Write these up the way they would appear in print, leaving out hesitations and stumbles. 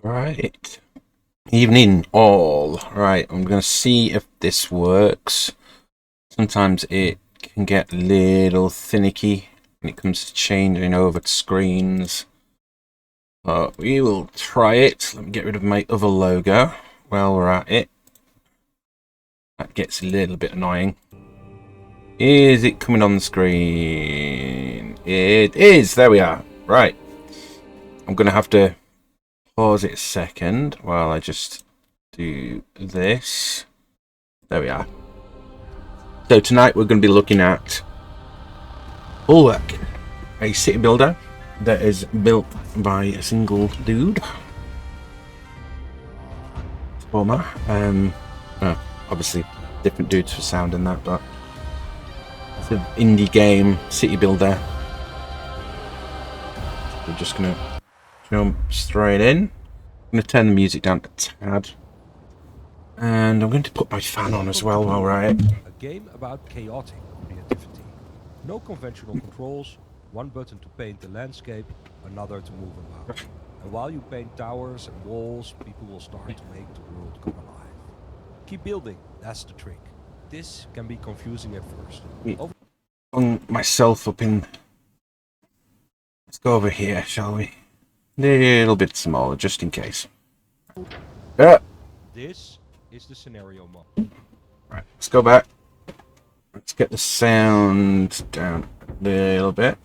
Right. Evening all. Right, I'm going to see if this works. Sometimes it can get a little finicky when it comes to changing over to screens. But we will try it. Let me get rid of my other logo while we're at it. That gets a little bit annoying. Is it coming on the screen? It is. There we are. Right. I'm going to have to pause it a second while I just do this. There we are. So tonight we're going to be looking at Bulwark, a city builder that is built by a single dude. Former. Obviously different dudes for sound and that, but it's an indie game, city builder. We're just going to jump straight in. I'm going to turn the music down a tad. And I'm going to put my fan on as well while we're at it. A game about chaotic creativity. No conventional controls, one button to paint the landscape, another to move about. And while you paint towers and walls, people will start to make the world come alive. Keep building, that's the trick. This can be confusing at first. On myself up in... Let's go over here, shall we? A little bit smaller, just in case. This is the scenario mode. Right, let's go back. Let's get the sound down a little bit.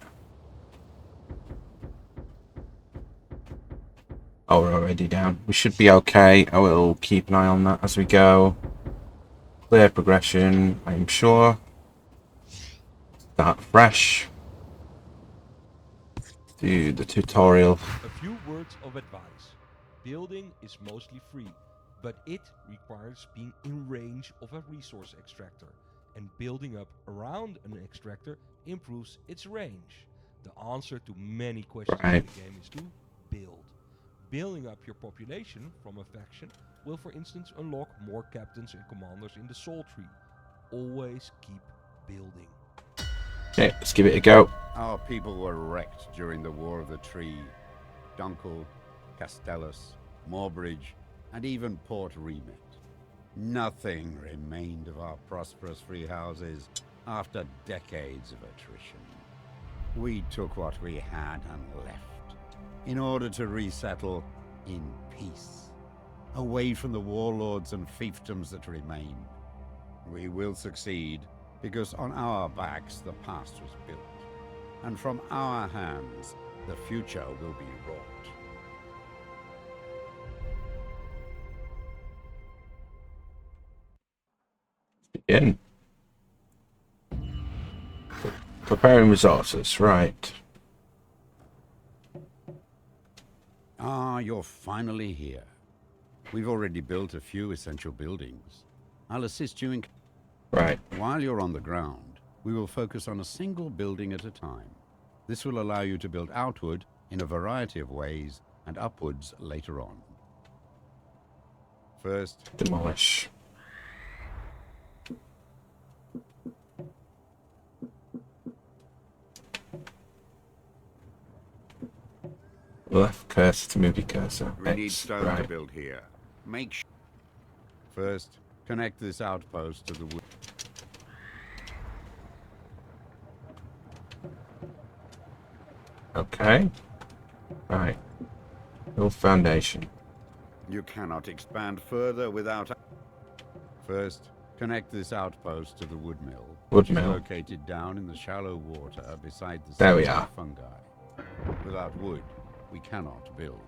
Oh, we're already down. We should be okay. I will keep an eye on that as we go. Clear progression, I'm sure. Start fresh. Do the tutorial. A few words of advice. Building is mostly free, but it requires being in range of a resource extractor, and building up around an extractor improves its range. The answer to many questions in the game is to build. Building up your population from a faction will, for instance, unlock more captains and commanders in the soul tree. Always keep building. Okay, let's give it a go. Our people were wrecked during the War of the Tree. Dunkel, Castellus, Moorbridge, and even Port Remit. Nothing remained of our prosperous free houses after decades of attrition. We took what we had and left, in order to resettle in peace, away from the warlords and fiefdoms that remain. We will succeed, because on our backs the past was built, and from our hands the future will be wrought. Begin. Preparing resources, right. Ah, you're finally here. We've already built a few essential buildings. I'll assist you in... Right. While you're on the ground, we will focus on a single building at a time. This will allow you to build outward in a variety of ways and upwards later on. First, Demolish. Left cursor to move your cursor. we need X, stone right. to build here. Make sure... First, connect this outpost to the wood. Okay. Right. Build foundation. You cannot expand further without... First, connect this outpost to the wood mill. Wood which is mill. located down in the shallow water beside the There we sea of are. fungi. Without wood, we cannot build.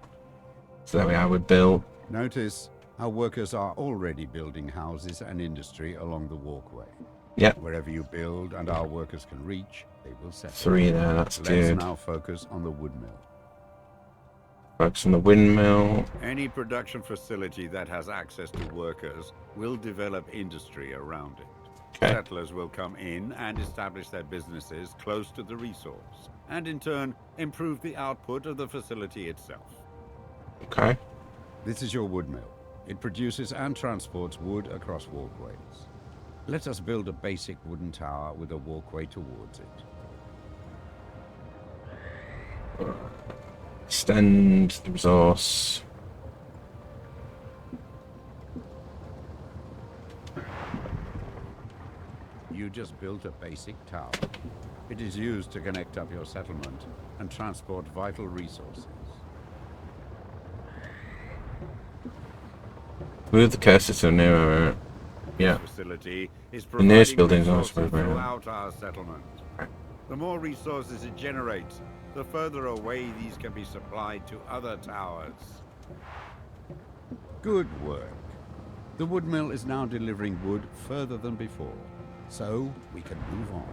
So there we are with build. Notice, our workers are already building houses and industry along the walkway. Yep. Wherever you build and our workers can reach, they will settle. 3 there, that's Let's good. now focus on the wood mill. Focus on the windmill. Any production facility that has access to workers will develop industry around it. Okay. Settlers will come in and establish their businesses close to the resource, and in turn, improve the output of the facility itself. Okay. This is your wood mill. It produces and transports wood across walkways. Let us build a basic wooden tower with a walkway towards it. Extend the resource. You just built a basic tower. It is used to connect up your settlement and transport vital resources. Move the cursor to nearer. Yeah. This facility is The nearest providing building is also resources very throughout our settlement. The more resources it generates, the further away these can be supplied to other towers. Good work. The wood mill is now delivering wood further than before, so we can move on.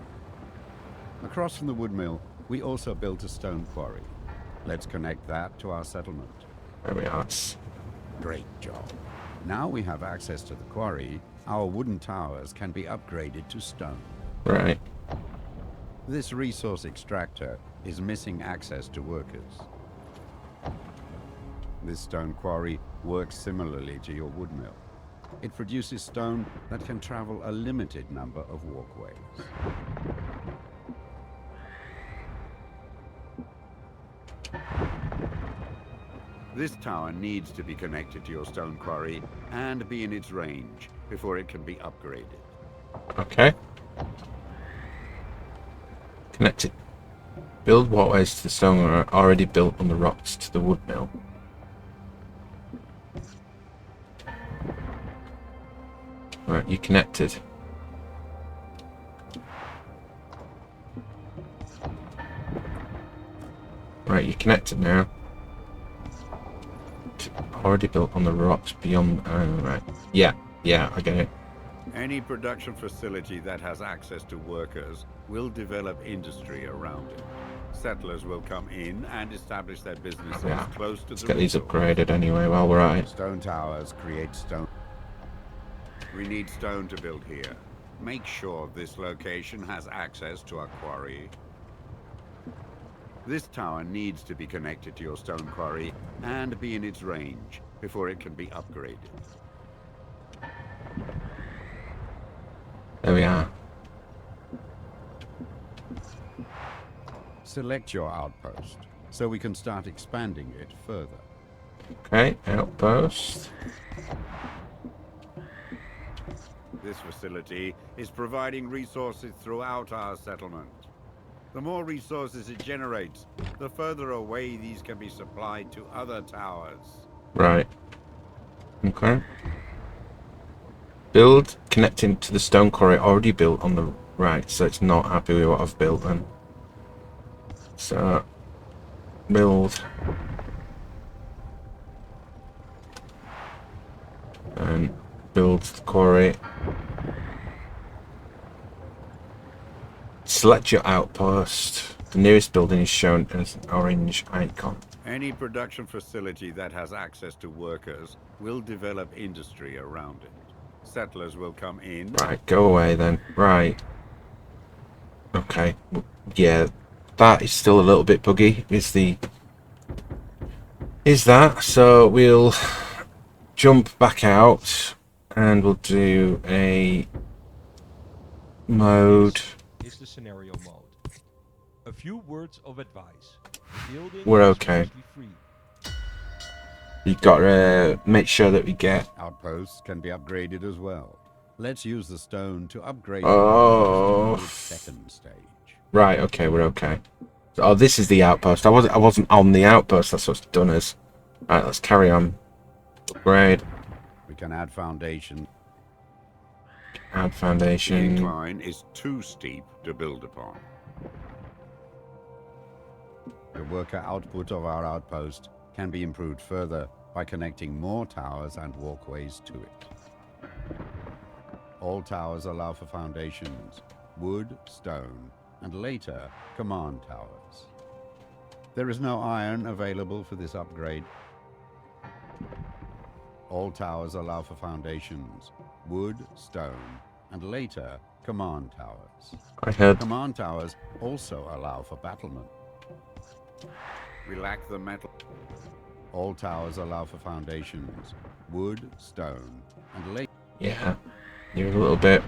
Across from the wood mill, we also built a stone quarry. Let's connect that to our settlement. There we are. Great job. Now we have access to the quarry, our wooden towers can be upgraded to stone. Right. This resource extractor is missing access to workers. This stone quarry works similarly to your wood mill. It produces stone that can travel a limited number of walkways. This tower needs to be connected to your stone quarry and be in its range before it can be upgraded. Okay. Connected. Build walkways to the stone are already built on the rocks to the wood mill. Right, you connected. Right, you connected now. Already built on the rocks beyond. Right. Yeah, I get it. Any production facility that has access to workers will develop industry around it. Settlers will come in and establish their businesses close to Let's the get these resource. upgraded anyway while we're at it. Stone towers create stone. We need stone to build here. Make sure this location has access to our quarry. This tower needs to be connected to your stone quarry and be in its range before it can be upgraded. There we are. Select your outpost so we can start expanding it further. Okay, outpost. This facility is providing resources throughout our settlement. The more resources it generates, the further away these can be supplied to other towers. Right. Okay. Build connecting to the stone quarry already built on the right, so it's not happy with what I've built then. So, build. And build the quarry. Select your outpost. The nearest building is shown as an orange icon. Any production facility that has access to workers will develop industry around it. Settlers will come in. Right, go away then. Right. Okay. Yeah, that is still a little bit buggy. Is that? So we'll jump back out and we'll do a mode. This is the scenario mode. A few words of advice. Building We're is okay. mostly free. You've got to make sure that we get. Outposts can be upgraded as well. Let's use the stone to upgrade Oh. the second stage. Right. Okay. We're okay. Oh, this is the outpost. I wasn't on the outpost. That's what's done us. Right. Let's carry on. Upgrade. We can add foundation. Add The foundation. incline is too steep to build upon. The worker output of our outpost can be improved further by connecting more towers and walkways to it. All towers allow for foundations, wood, stone, and later, command towers. There is no iron available for this upgrade. All towers allow for foundations, wood, stone, and later, command towers. I heard. Command towers also allow for battlement. We lack the metal. All towers allow for foundations, wood, stone, and later. Yeah. You're a little bit.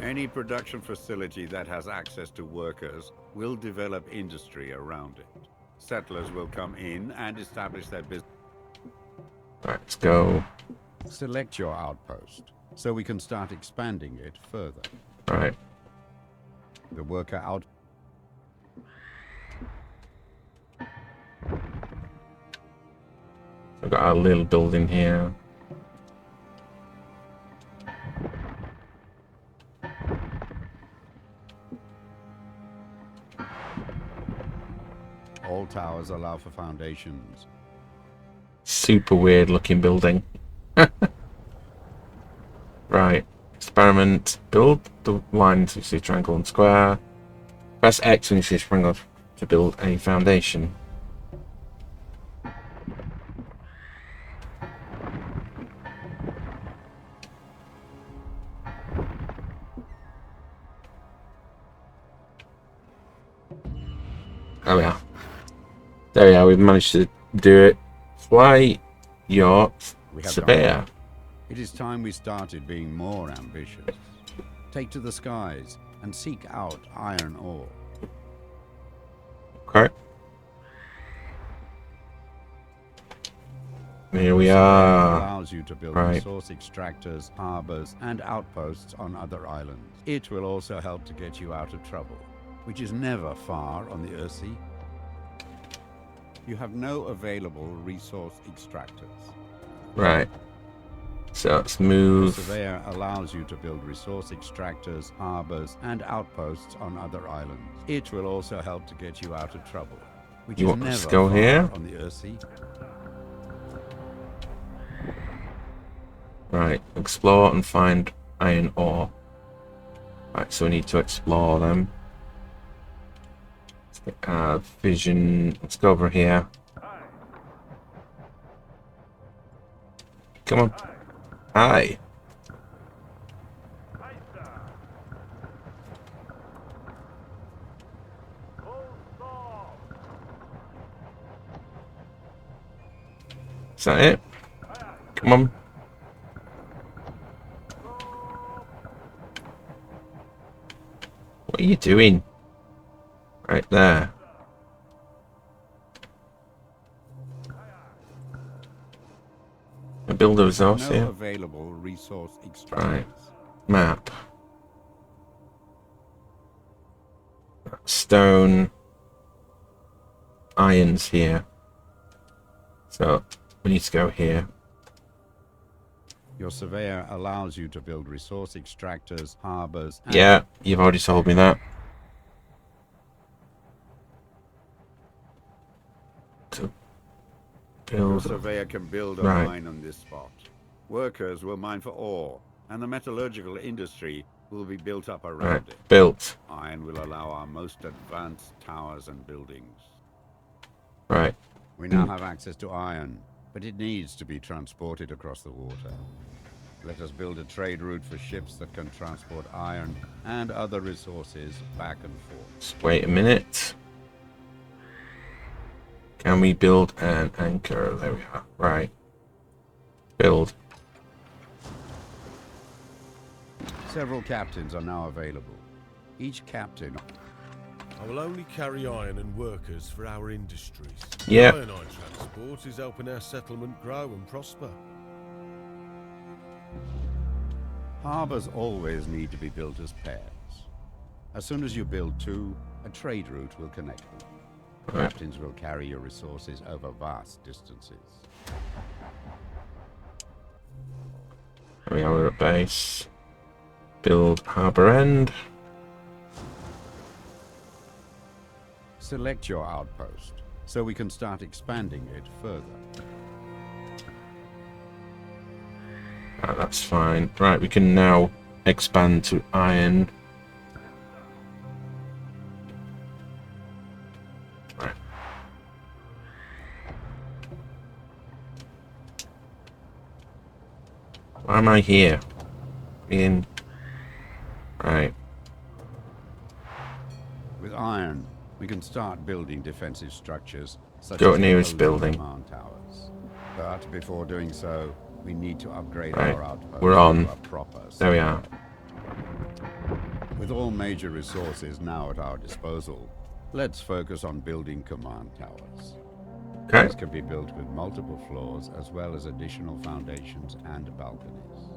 Any production facility that has access to workers will develop industry around it. Settlers will come in and establish their business. Right, let's go. Select your outpost, so we can start expanding it further. Right. The worker out. We've got our little building here. All towers allow for foundations. Super weird looking building. Right. Experiment. Build the lines you see triangle and square. Press X when you see triangle to build a foundation. Oh yeah. There we are, we've managed to do it. Fly your surveyor. It is time we started being more ambitious. Take to the skies and seek out iron ore. Okay. Here we are. Allows you to build resource extractors, harbors, and outposts on other islands. It will also help to get you out of trouble, which is never far on the Earthsea. You have no available resource extractors. Right. So let's move. The surveyor allows you to build resource extractors, harbors, and outposts on other islands. It will also help to get you out of trouble, which is never far here? on the Earthsea. Right, explore and find iron ore. Right, so we need to explore them. Let's get our vision. Let's go over here. Come on. Hi. Is that it? Come on. What are you doing? Right there. Build a resource here. Available resource right. Map. Stone. Iron's here. So we need to go here. Your surveyor allows you to build resource extractors, harbors. Yeah, you've already told me that. To build. The surveyor can build a mine on this spot. Workers will mine for ore, and the metallurgical industry will be built up around it. Built. Iron will allow our most advanced towers and buildings. Right. We now have access to iron, but it needs to be transported across the water. Let us build a trade route for ships that can transport iron and other resources back and forth. Just wait a minute. Can we build an anchor? There we are. Right. Build. Several captains are now available. Each captain... I will only carry iron and workers for our industries. Yeah. Iron I transport is helping our settlement grow and prosper. Harbors always need to be built as pairs. As soon as you build two, a trade route will connect them. Right. Captains will carry your resources over vast distances. There we are, we're at base. Build harbour end. Select your outpost, so we can start expanding it further. Right, that's fine. Right, we can now expand to iron. Right. Why am I here? Right. With iron, we can start building defensive structures such Go as nearest opposing building. command towers. But before doing so, we need to upgrade Right, our outpost. we're on. To a proper There we are. With all major resources now at our disposal, let's focus on building command towers. Okay. These can be built with multiple floors as well as additional foundations and balconies.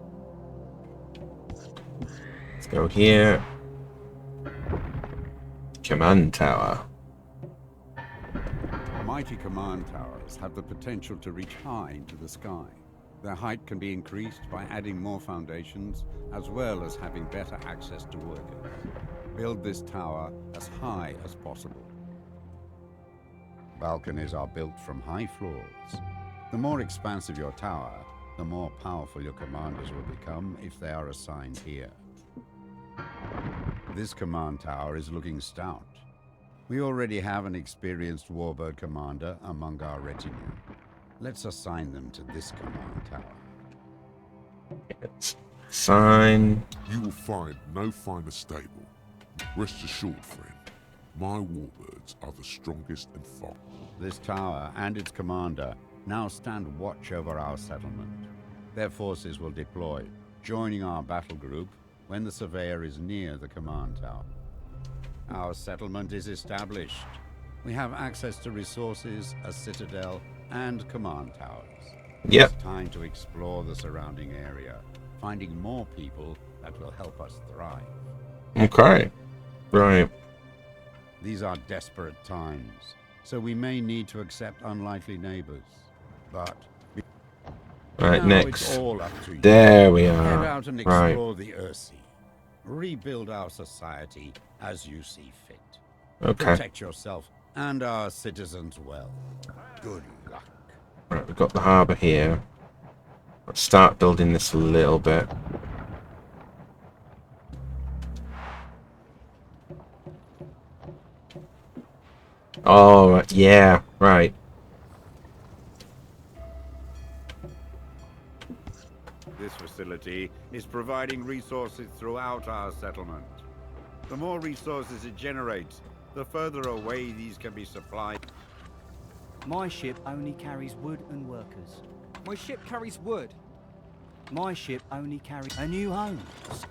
Let's go here. Command tower. Mighty command towers have the potential to reach high into the sky. Their height can be increased by adding more foundations, as well as having better access to workers. Build this tower as high as possible. Balconies are built from high floors. The more expansive your tower, the more powerful your commanders will become if they are assigned here. This command tower is looking stout. We already have an experienced warbird commander among our retinue. Let's assign them to this command tower. Sign. You will find no finer stable. Rest assured, friend, my warbirds are the strongest and fastest. This tower and its commander now stand watch over our settlement. Their forces will deploy, joining our battle group when the surveyor is near the command tower. Our settlement is established. We have access to resources, a citadel, and command towers. Yep. It's time to explore the surrounding area, finding more people that will help us thrive. Okay. Right. These are desperate times, so we may need to accept unlikely neighbors. But Right, now next. it's all up to you. There we Head are. out and Right. explore the Earthsea. Rebuild our society as you see fit. Okay. Protect yourself and our citizens well. Good luck. Right, we've got the harbour here. Let's start building this a little bit. Oh, right, yeah, right. This facility is providing resources throughout our settlement. The more resources it generates, the further away these can be supplied. My ship only carries wood and workers. My ship carries wood. My ship only carries a new home.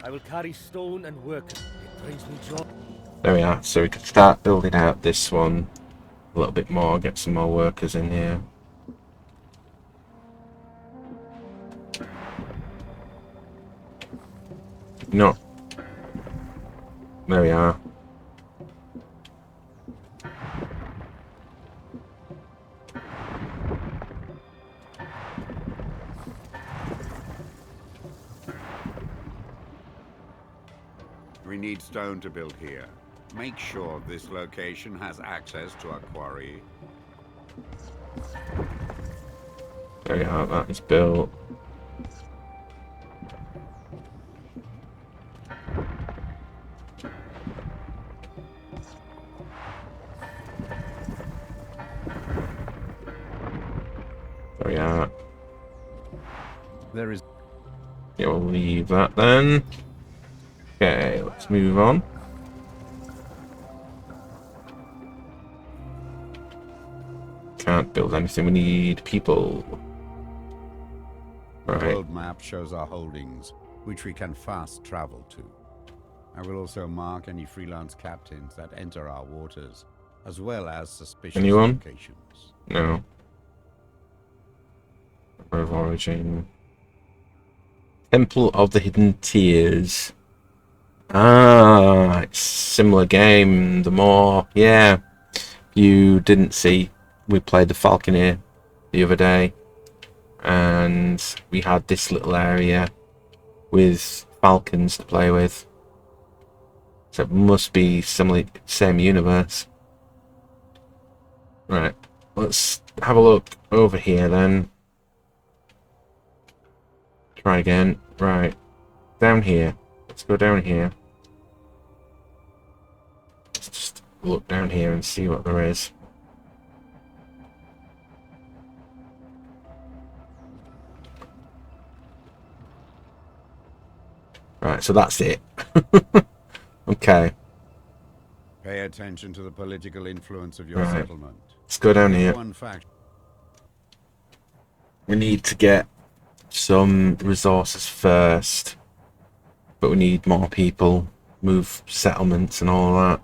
I will carry stone and workers. It brings me joy. There we are. So we can start building out this one a little bit more, get some more workers in here. No. There we are. We need stone to build here. Make sure this location has access to a quarry. There we are. That is built. There we are. There is Yeah, we'll leave that then. Okay, let's move on. Can't build anything, we need people. The Right, world map shows our holdings, which we can fast travel to. I will also mark any freelance captains that enter our waters, as well as suspicious Anyone? locations. no. Of origin. Temple of the Hidden Tears. Ah, it's similar game. The more, yeah. You didn't see, we played the Falconeer the other day, and we had this little area with falcons to play with. So it must be similar, same universe. Right, let's have a look over here then. Try again. Right, down here. Let's go down here. Let's just look down here and see what there is. Right, so that's it. Okay, Pay attention to the political influence of your Right. settlement. let's go down If here. one faction We need to get some resources first, but we need more people, move settlements and all that.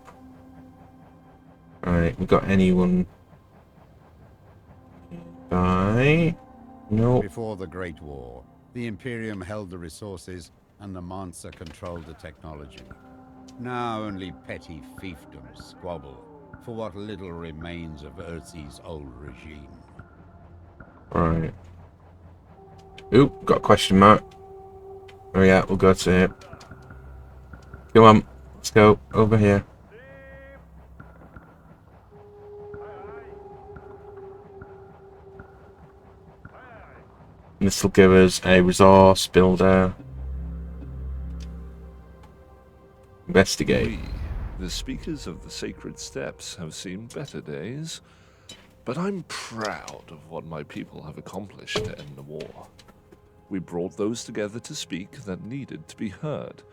Right, we got anyone? Bye. No. Before the Great War, the Imperium held the resources and the Mansa controlled the technology. Now only petty fiefdoms squabble for what little remains of Urzi's old regime. Right. Ooh, got a question mark. Oh yeah, we'll go to it. Come on, let's go over here. This will give us a resource builder. Investigate. We, the speakers of the sacred steps, have seen better days, but I'm proud of what my people have accomplished to end the war. We brought those together to speak that needed to be heard,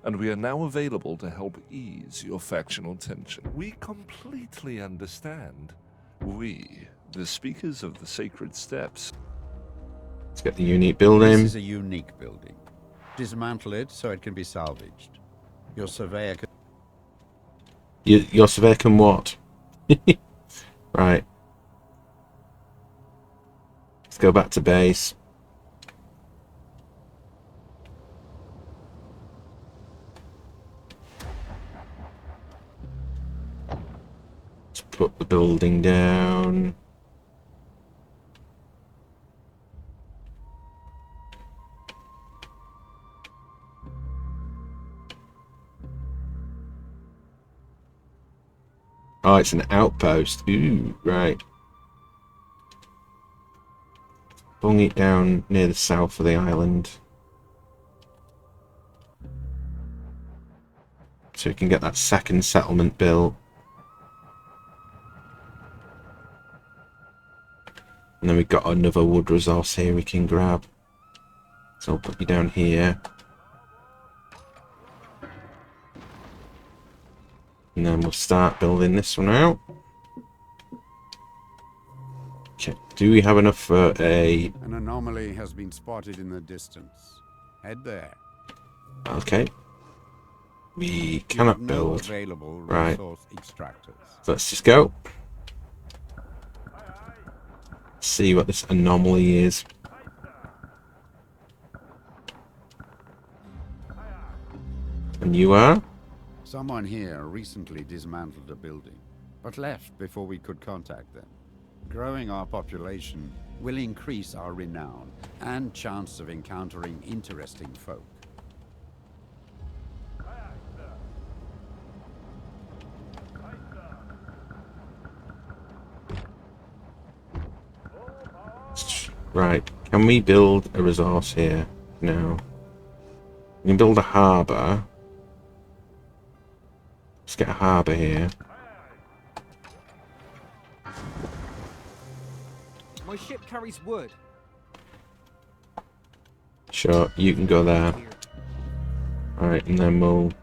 and we are now available to help ease your factional tension. We completely understand. We, the speakers of the sacred steps. Let's get the unique building. This is a unique building. Dismantle it so it can be salvaged. Your surveyor can... Your surveyor can what? Right. Let's go back to base. Let's put the building down. Oh, it's an outpost. Ooh, right. Bung it down near the south of the island. So we can get that second settlement built. And then we've got another wood resource here we can grab. So I'll put you down here. And then we'll start building this one out. Okay, do we have enough for a... An anomaly has been spotted in the distance. Head there. Okay. We You cannot have no build. available Right. resource extractors. So let's just go. See what this anomaly is. And you are? Someone here recently dismantled a building, but left before we could contact them. Growing our population will increase our renown and chance of encountering interesting folk. Right. Can we build a resource here? No. We can build a harbour. Let's get a harbour here. My ship carries wood. Sure, you can go there. Alright, and then we'll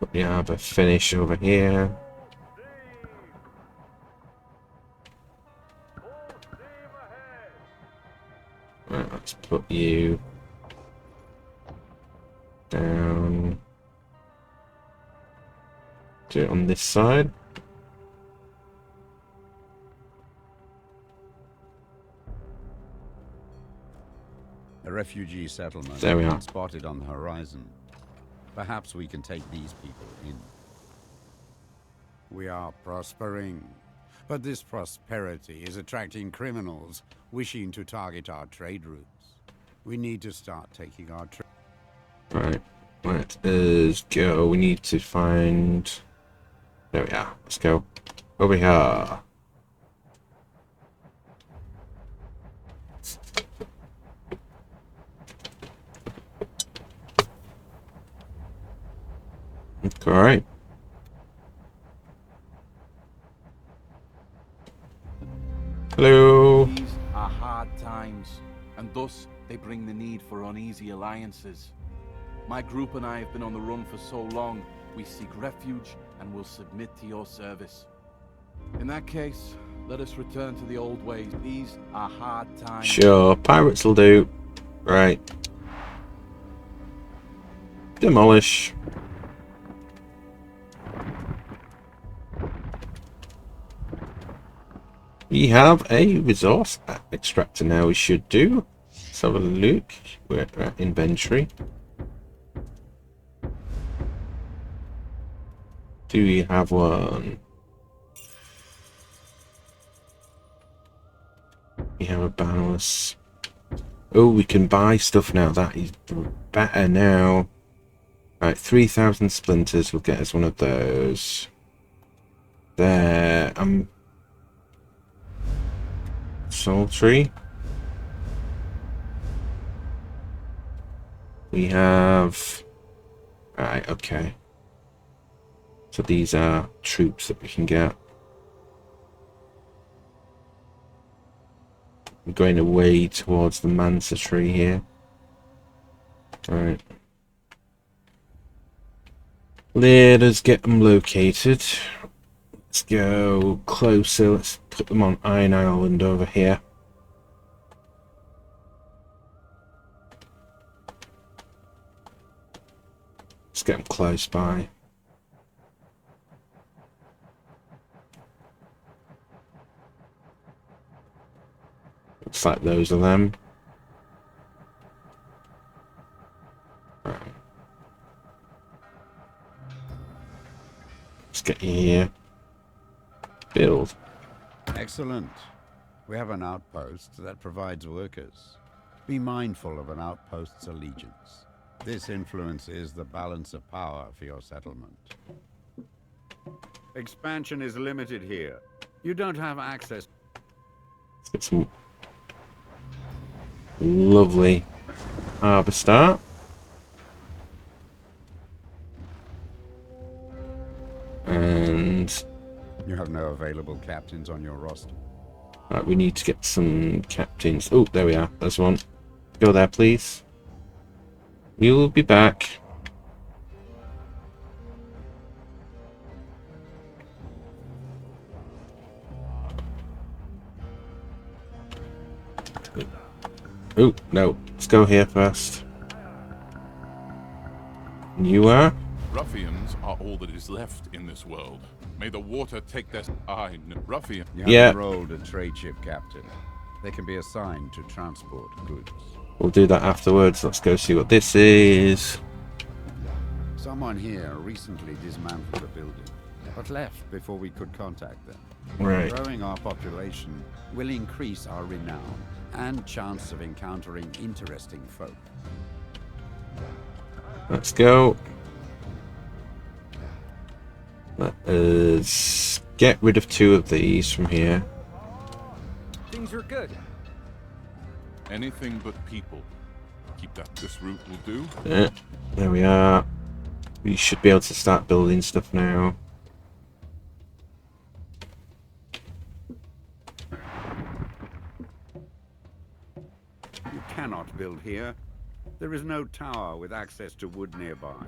put the harbour finish over here. Right, let's put you down. Do it on this side. A refugee settlement There we has are. been spotted on the horizon. Perhaps we can take these people in. We are prospering, but this prosperity is attracting criminals wishing to target our trade routes. We need to start taking our trade. Right, let us go. We need to find... There we are. Let's go. Over here. Alright. Hello. These are hard times, and thus they bring the need for uneasy alliances. My group and I have been on the run for so long, we seek refuge and will submit to your service. In that case, let us return to the old ways. These are hard times. Sure, pirates will do. Right. Demolish. We have a resource extractor now. We should do. Let's have a look. We're at inventory. Do we have one? We have a balance. Oh, we can buy stuff now. That is better now. Right, 3,000 splinters will get us one of those. There. Soul tree. We have. Right, okay. So these are troops that we can get. We're going away towards the Mansa tree here. Right. Let us get them located. Let's go closer. Let's put them on Iron Island over here. Let's get them close by. Looks like those are them. Right. Let's get you here. Build. Excellent. We have an outpost that provides workers. Be mindful of an outpost's allegiance. This influences the balance of power for your settlement. Expansion is limited here. You don't have access. Let's get some lovely harbour start. And You have no available captains on your roster. right, we need to get some captains. Oh, there we are. There's one. Go there, please. We'll be back. Oh, no. Let's go here first. You are? Ruffians are all that is left in this world. May the water take their ruffian. You Yeah. have enrolled a trade ship captain. They can be assigned to transport goods. We'll do that afterwards. Let's go see what this is. Someone here recently dismantled a building, but left before we could contact them. Right. Growing our population will increase our renown and chance of encountering interesting folk. Let's go. Let us get rid of 2 of these from here. Things are good. Anything but people. Keep that. This route will do. There we are. We should be able to start building stuff now. You cannot build here. There is no tower with access to wood nearby.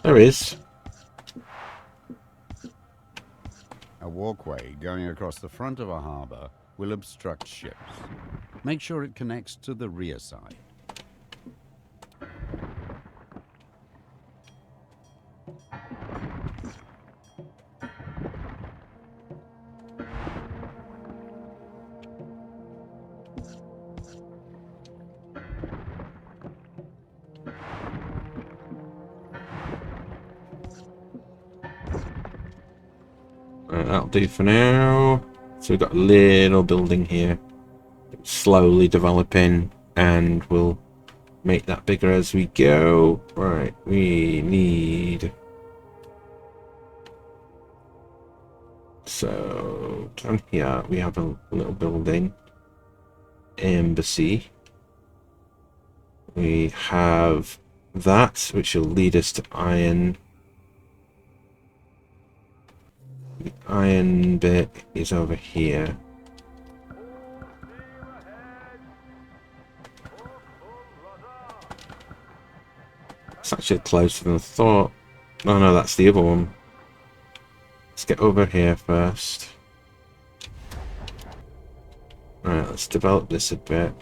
There is. A walkway going across the front of a harbor will obstruct ships. Make sure it connects to the rear side. Right, that'll do for now. So we've got a little building here. Slowly developing, and we'll make that bigger as we go. Right, we need... So, down here we have a little building. Embassy. We have that, which will lead us to iron. The iron bit is over here. It's actually closer than I thought. Oh no, that's the other one. Let's get over here first. Alright, let's develop this a bit.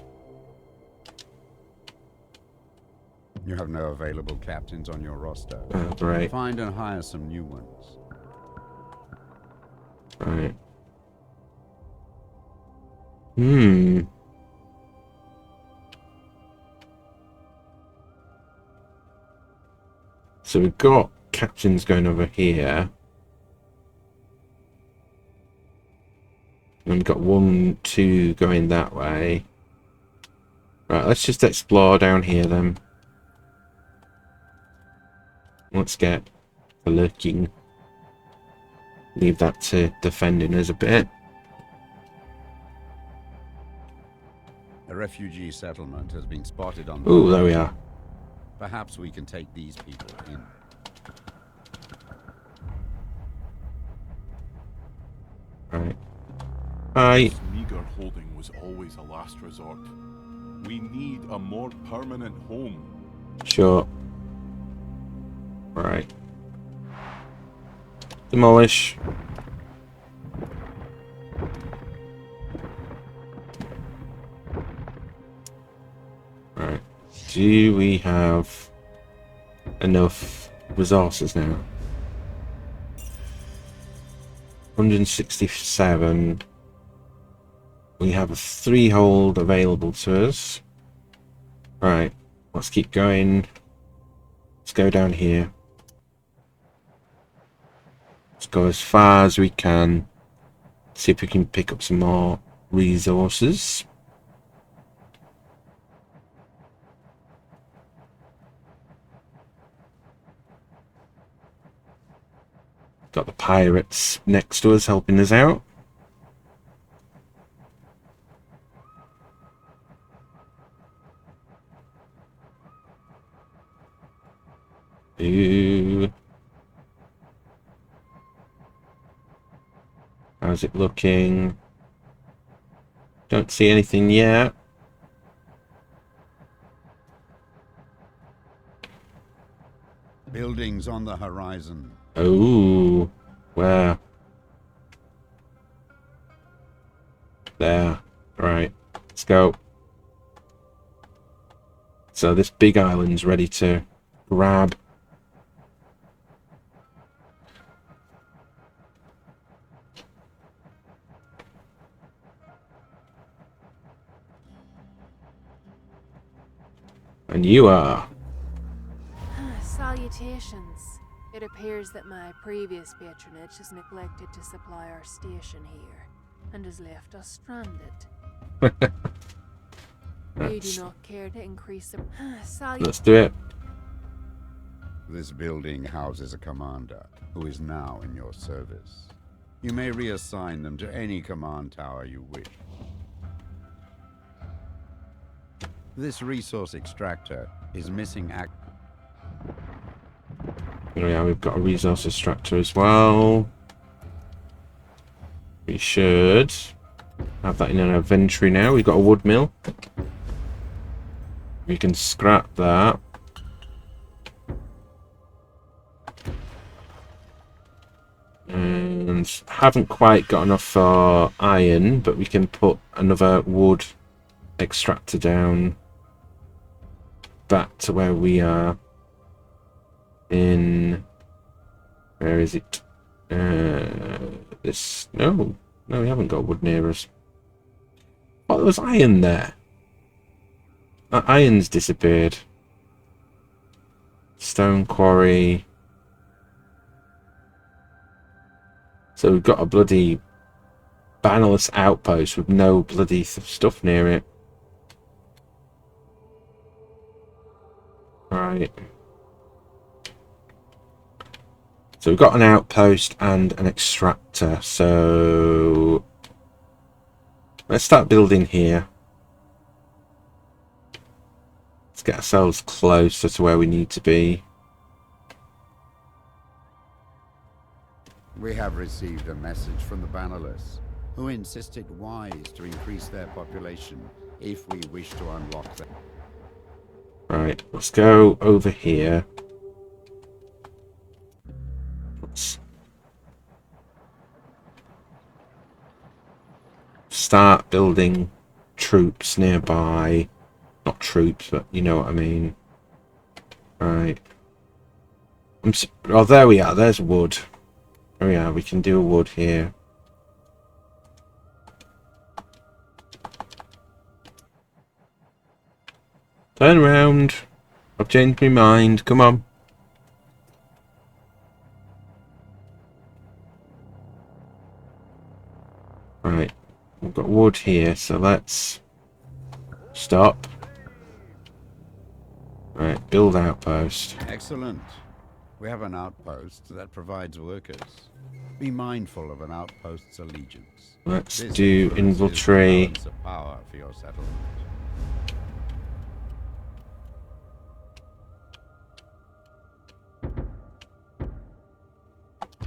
You have no available captains on your roster. Right. Find and hire some new ones. Right. So we've got captains going over here. And we've got 1, 2 going that way. Right, let's just explore down here then. Let's get the lurking. Leave that to defending us a bit. A refugee settlement has been spotted on the... Ooh, there we are. Perhaps we can take these people in. Right. Hi. This meager holding was always a last resort. We need a more permanent home. Sure. Right. Demolish. Right. Do we have enough resources now? 167. We have a freehold available to us. Right. Let's keep going. Let's go down here. Let's go as far as we can. See if we can pick up some more resources. Got the pirates next to us helping us out. Ooh. How's it looking? Don't see anything yet. Buildings on the horizon. Oh, where? There. Right. Let's go. So this big island's ready to grab. And you are. Salutations. It appears that my previous patronage has neglected to supply our station here, and has left us stranded. You do not care to increase the... Let's do it. This building houses a commander, who is now in your service. You may reassign them to any command tower you wish. This resource extractor is missing Yeah, we've got a resource extractor as well. We should have that in our inventory now. We've got a wood mill. We can scrap that. And haven't quite got enough for iron, but we can put another wood extractor down back to where we are in... Where is it? This... No, we haven't got wood near us. Oh, there was iron there. That iron's disappeared. Stone quarry. So we've got a bloody bannerless outpost with no bloody stuff near it. Right. So we've got an outpost and an extractor. So let's start building here. Let's get ourselves closer to where we need to be. We have received a message from the bannerless, who insist it wise to increase their population if we wish to unlock them. Right, let's go over here. Let's start building troops nearby. Not troops, but you know what I mean. Right. Oh, there we are. There's wood. Oh yeah, we can do a wood here. Turn around. I've changed my mind. Come on. Right. We've got wood here, so let's stop. Right, build outpost. Excellent. We have an outpost that provides workers. Be mindful of an outpost's allegiance. Let's This do influences the infiltrate. balance of power for your settlement.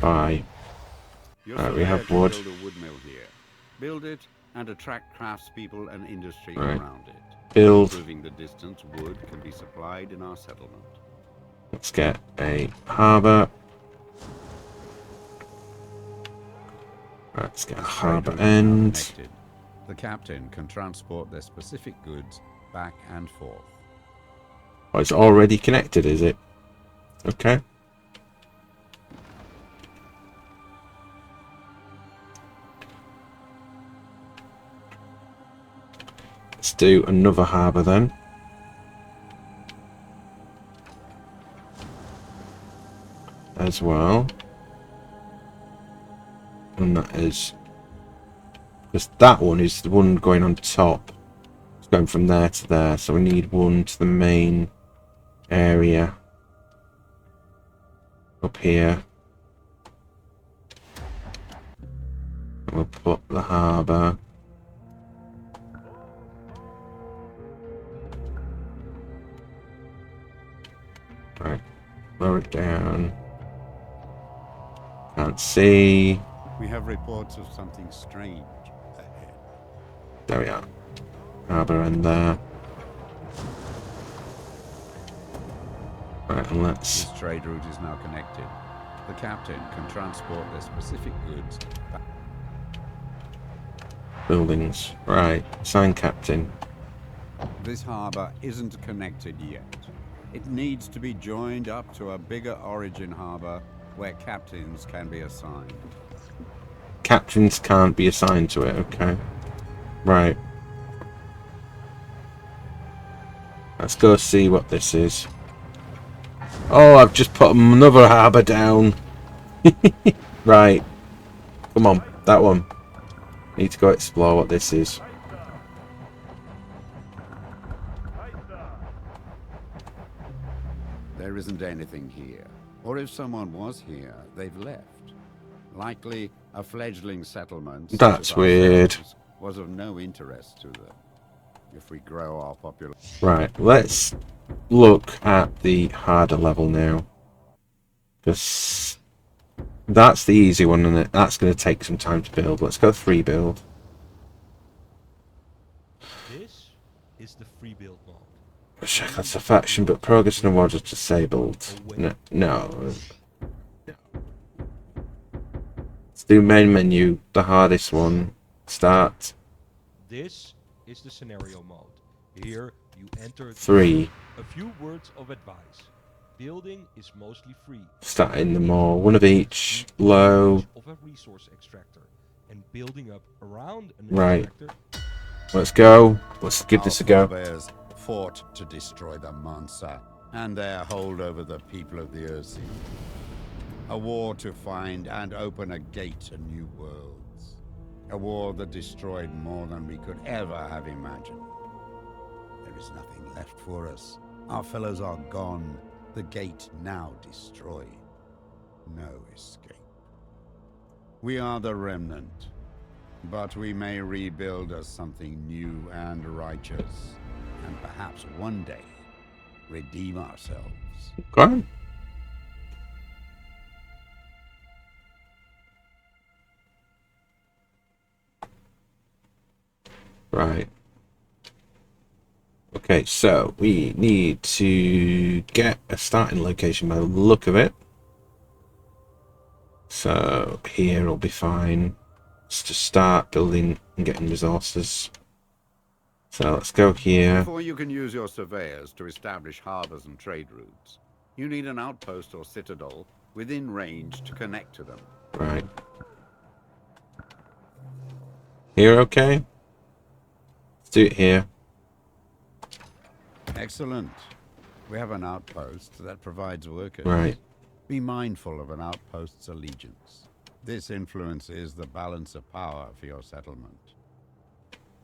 Bye. Your Right, we have surveyor wood. can build a wood mill here. Build it and attract craftspeople and industry Right. around it. Build. Improving the distance, wood can be supplied in our settlement. Let's get a harbour. Right, let's get a This trade harbour route is now end. connected. The captain can transport their specific goods back and forth. Oh, it's already connected, is it? Okay. Let's do another harbour then. As well. And that is... because that one is the one going on top. It's going from there to there, so we need one to the main area. Up here. And we'll put the harbour. Right, lower it down. Can't see. We have reports of something strange ahead. There we are. Harbour end there. Right, and let's... This trade route is now connected. The captain can transport their specific goods back. buildings. Right, sign captain. This harbour isn't connected yet. It needs to be joined up to a bigger origin harbour where captains can be assigned. Captains can't be assigned to it, okay. Right. Let's go see what this is. Oh, I've just put another harbour down. Right. Come on, that one. Need to go explore what this is. There isn't anything here. Or if someone was here, they've left. Likely a fledgling settlement. such That's as weird. ourselves was of no interest to them. If we grow our population. Right, let's look at the harder level now. Because that's the easy one, and that's going to take some time to build. Let's go 3 build. This is the free build mode. Check that's a faction, but progress and awards are disabled. No. Let's do main menu, the hardest one. Start. This is the scenario mode. Here you enter 3. a few words of advice. Building is mostly free. Starting them all. One of each. Low. Of a resource extractor and building up around an Right. extractor. Let's go. Let's give this a go. Our forebears fought to destroy the Mansa and their hold over the people of the Ursi. A war to find and open a gate to new worlds. A war that destroyed more than we could ever have imagined. There is nothing left for us. Our fellows are gone. The gate now destroyed. No escape. We are the remnant, but we may rebuild as something new and righteous, and perhaps one day redeem ourselves. Go on. Right. Okay, so we need to get a starting location by the look of it. So here will be fine. Let's just start building and getting resources. So let's go here. Before you can use your surveyors to establish harbors and trade routes, you need an outpost or citadel within range to connect to them. Right. Here, okay? Let's do it here. Excellent. We have an outpost that provides workers. Right. Be mindful of an outpost's allegiance. This influences the balance of power for your settlement.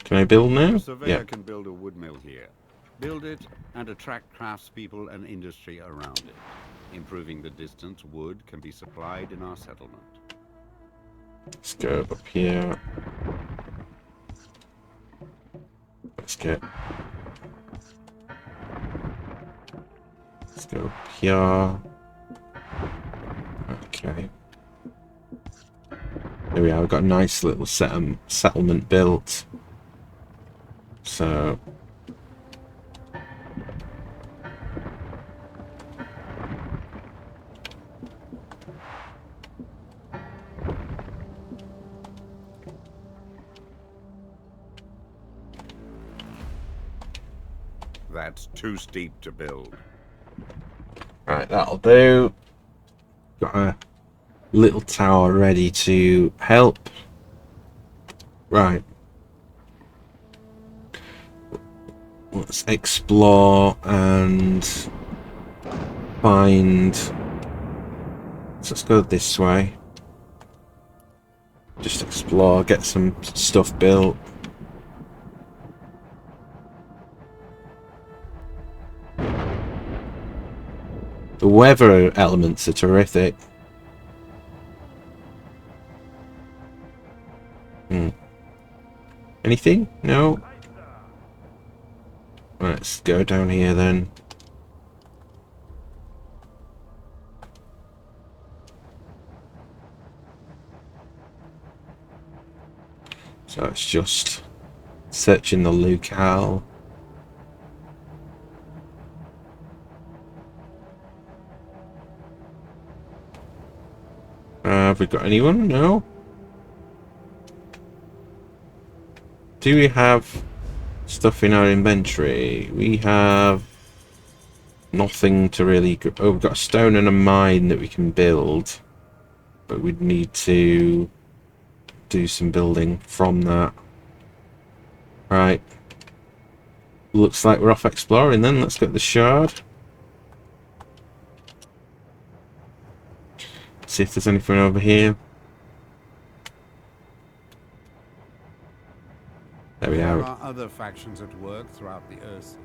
Can I build now? A surveyor Yeah. can build a wood mill here. Build it and attract craftspeople and industry around it. Improving the distance wood can be supplied in our settlement. Let's go up here. Let's go up here. Okay. There we are. We've got a nice little settlement built. So That's too steep to build. right, that'll do. Got a little tower ready to help. Right. Let's explore and find. So let's go this way. Just explore, get some stuff built. The weather elements are terrific. Anything? No? Let's go down here then. So it's just searching the locale. Have we got anyone? No? Do we have stuff in our inventory? We have nothing to really... Oh, we've got a stone and a mine that we can build. But we'd need to do some building from that. Right. Looks like we're off exploring then. Let's get the shard. See if there's anything over here. There we are. There are other factions at work throughout the Earth.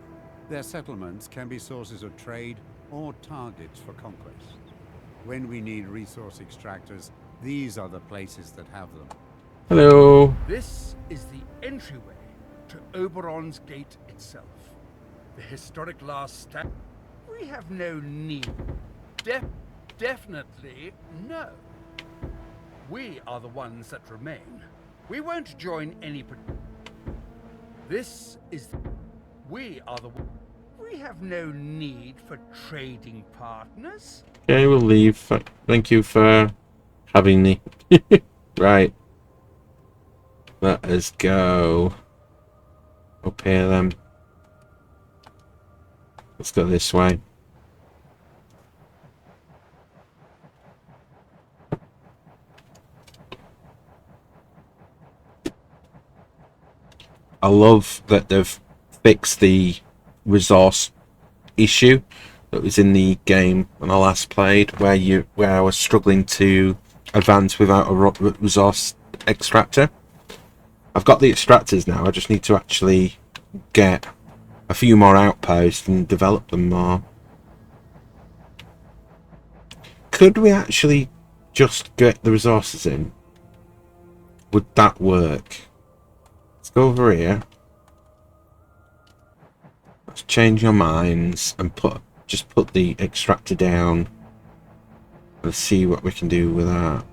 Their settlements can be sources of trade or targets for conquest. When we need resource extractors, these are the places that have them. Hello. This is the entryway to Oberon's Gate itself. The historic last stand. We have no need. Definitely no. We are the ones that remain. We won't join any... This is... We are the... We have no need for trading partners. Okay, we'll leave. Thank you for having me. Right. Let us go up here then. Let's go this way. I love that they've fixed the resource issue that was in the game when I last played, where I was struggling to advance without a resource extractor. I've got the extractors now. I just need to actually get a few more outposts and develop them more. Could we actually just get the resources in? Would that work? Let's go over here. Let's change your minds and just put the extractor down. Let's see what we can do with that.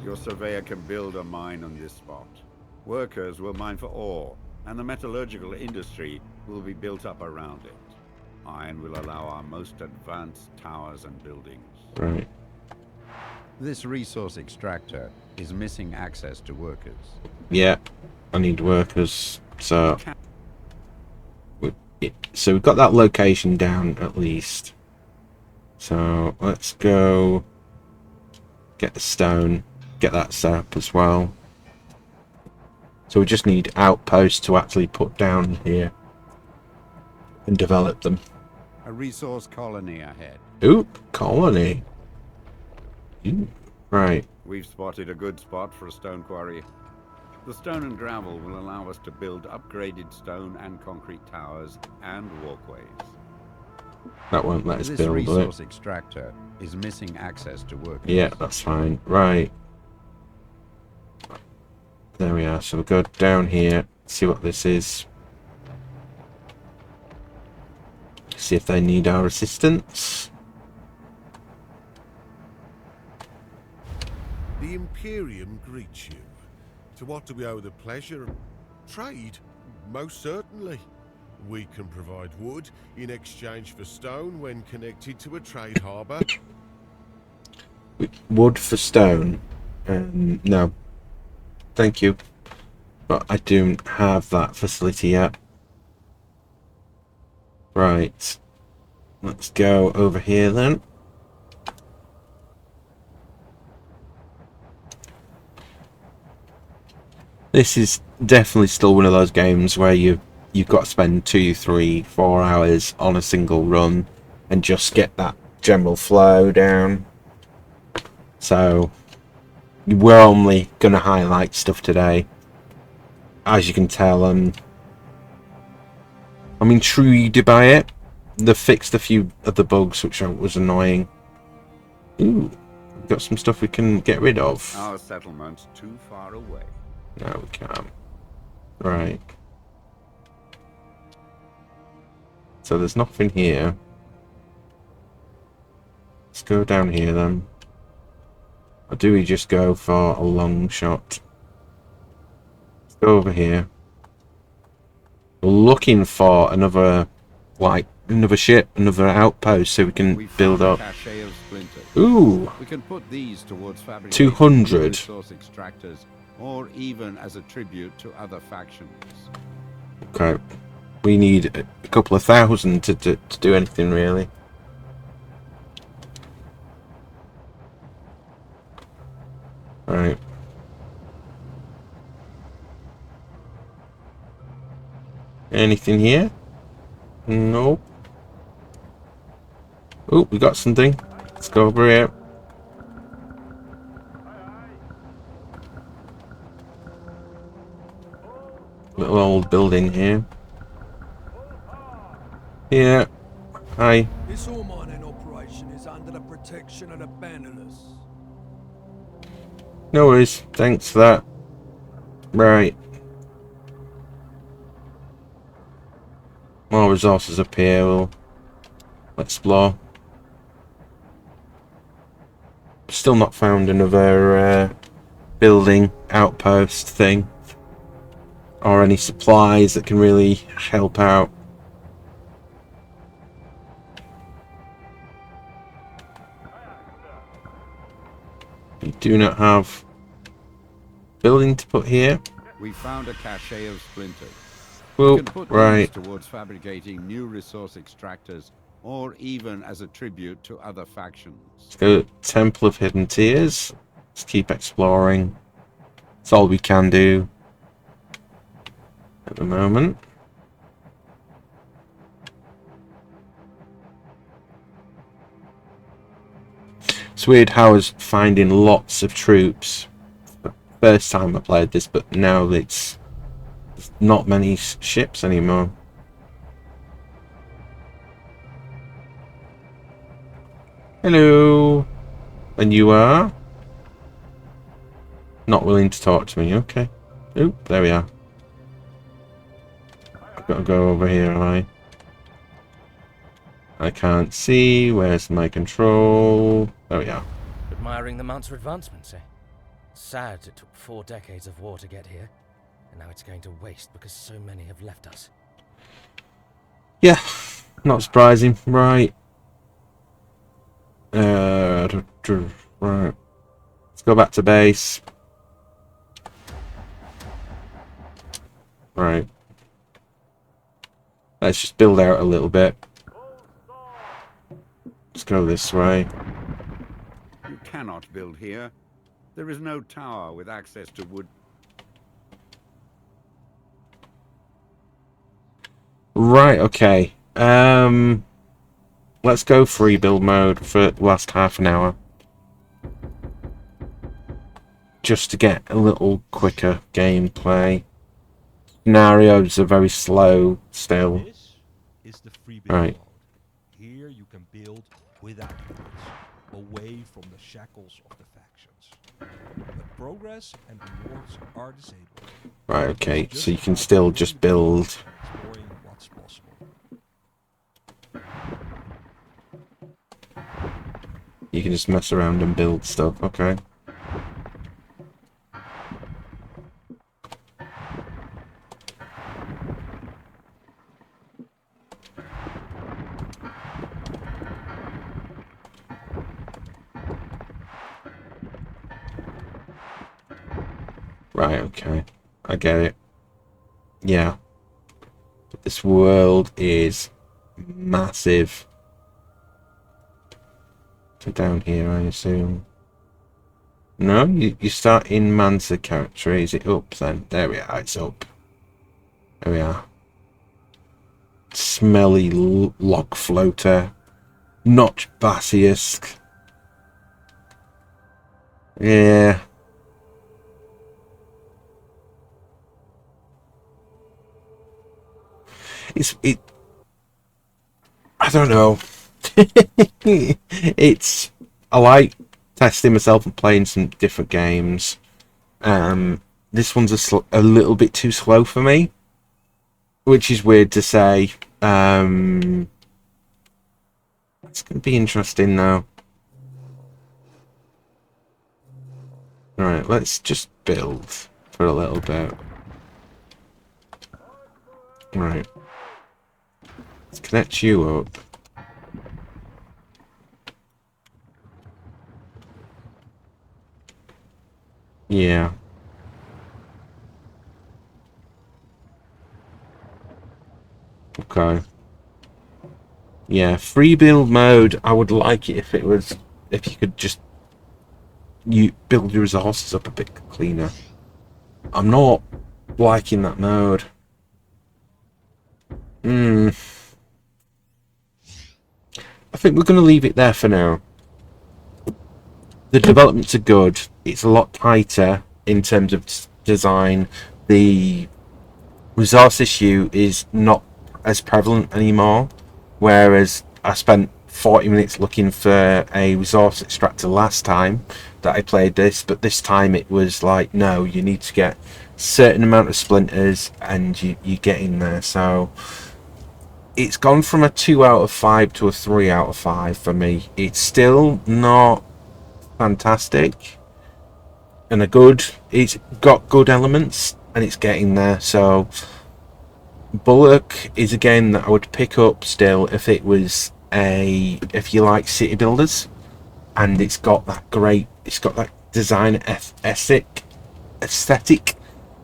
Your surveyor can build a mine on this spot. Workers will mine for ore, and the metallurgical industry will be built up around it. Iron will allow our most advanced towers and buildings. Right. This resource extractor is missing access to workers. Yeah, I need workers, so So we've got that location down at least. So let's go get the stone, get that set up as well. So we just need outposts to actually put down here and develop them. A resource colony ahead. Oop, colony. Ooh, right. We've spotted a good spot for a stone quarry. The stone and gravel will allow us to build upgraded stone and concrete towers and walkways. That won't let us This build resource it. extractor is missing access to workers. Yeah, that's fine. Right. There we are. So we'll go down here, see what this is. See if they need our assistance. The Imperium greets you. To what do we owe the pleasure? Trade? Most certainly. We can provide wood in exchange for stone when connected to a trade harbour. Wood for stone. No. Thank you. But I don't have that facility yet. Right. Let's go over here then. This is definitely still one of those games where you've got to spend 2, 3, 4 hours on a single run and just get that general flow down. So we're only going to highlight stuff today. As you can tell, I'm intrigued by it. They fixed a few of the bugs, which was annoying. Ooh, we've got some stuff we can get rid of. Our settlement's too far away. No, we can't. Right. So there's nothing here. Let's go down here then. Or do we just go for a long shot? Let's go over here. We're looking for another ship, another outpost, so we can build up. Ooh, We can put these towards fabricating 200. resource extractors, or even as a tribute to other factions. Okay, we need a couple of thousand to do anything really. Right. Anything here? Nope. Oh, we got something. Let's go over here. Little old building here. Yeah. Hi. This ore mining operation is under the protection of the Bannerless. No worries. Thanks for that. Right. More resources up here. We'll explore. Still not found another building outpost thing. Or any supplies that can really help out. We do not have building to put here. We found a cache of splinters. Well, We can put right. these towards fabricating new resource extractors, or even as a tribute to other factions. Let's go Temple of Hidden Tears. Let's keep exploring. That's all we can do at the moment. It's weird how I was finding lots of troops. First time I played this, but now there's not many ships anymore. Hello. And you are? Not willing to talk to me, okay. Oop, there we are. I've got to go over here, am I? I can't see. Where's my control? There we are. Admiring the Mount's advancements, eh? Sad it took 4 decades of war to get here, and now it's going to waste because so many have left us. Yeah, not surprising. Right. Right. Let's go back to base. Right. Let's just build out a little bit. Let's go this way. You cannot build here. There is no tower with access to wood. Right, okay. Let's go free build mode for the last half an hour. Just to get a little quicker gameplay. Scenarios are very slow still. This is the free build Right. mode. Here you can build without limits, away from the shackles of the factions. But progress and rewards are disabled. Right, okay, so you can still just build. Exploring what's possible. You can just mess around and build stuff, okay. Right, okay. I get it. Yeah. But this world is massive. So down here, I assume. No, you start in Mansa character. Is it up then? There we are, it's up. There we are. Smelly log floater. Notch basilisk. Yeah. I don't know. I like testing myself and playing some different games. This one's a little bit too slow for me, which is weird to say. It's going to be interesting though. Alright, let's just build for a little bit. Right. Let's connect you up. Yeah. Okay. Yeah, free build mode, I would like it if you could just build your resources up a bit cleaner. I'm not liking that mode. I think we're going to leave it there for now. The developments are good. It's a lot tighter in terms of design. The resource issue is not as prevalent anymore, whereas I spent 40 minutes looking for a resource extractor last time that I played this, but this time it was like, no, you need to get a certain amount of splinters and you get in there. So it's gone from a 2 out of 5 to a 3 out of 5 for me. It's still not fantastic and it's got good elements and it's getting there. So Bulwark is a game that I would pick up still if it was if you like city builders, and it's got that design aesthetic,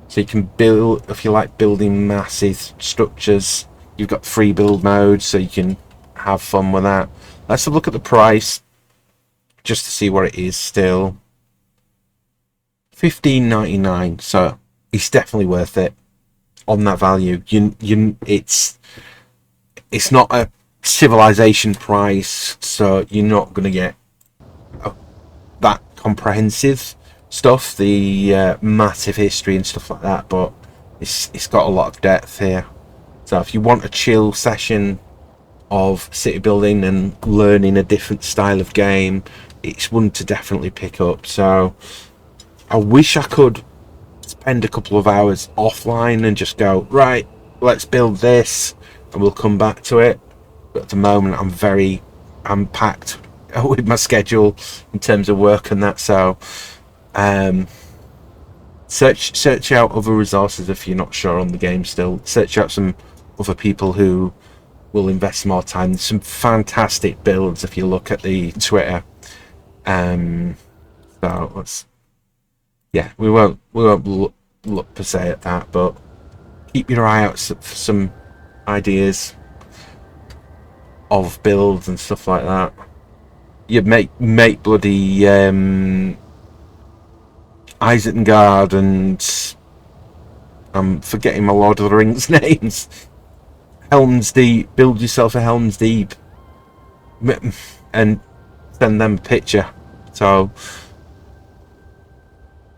so you can build if you like building massive structures. You've got free build mode, so you can have fun with that. Let's have a look at the price just to see what it is still. $15.99, so it's definitely worth it on that value. It's not a civilization price, so you're not going to get that comprehensive stuff, the massive history and stuff like that, but it's got a lot of depth here. So if you want a chill session of city building and learning a different style of game, it's one to definitely pick up. So I wish I could spend a couple of hours offline and just go, right, let's build this and we'll come back to it. But at the moment I'm packed with my schedule in terms of work and that. So search out other resources if you're not sure on the game still. Search out some other people who will invest more time. There's some fantastic builds if you look at the Twitter. So we won't look per se at that, but keep your eye out for some ideas of builds and stuff like that. You make bloody Isengard and I'm forgetting my Lord of the Rings names. Helm's Deep. Build yourself a Helm's Deep and send them a picture. So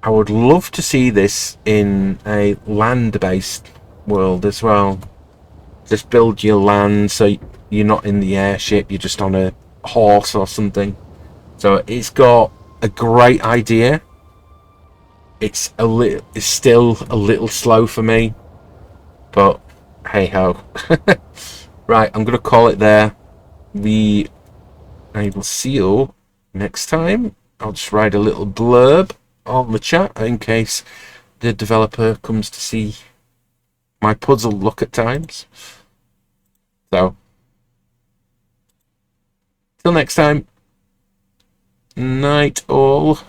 I would love to see this in a land-based world as well. Just build your land so you're not in the airship, you're just on a horse or something. So it's got a great idea. It's still a little slow for me, but hey ho. Right, I'm gonna call it there. I will see you next time. I'll just write a little blurb on the chat in case the developer comes to see my puzzle look at times. So, till next time. Night all.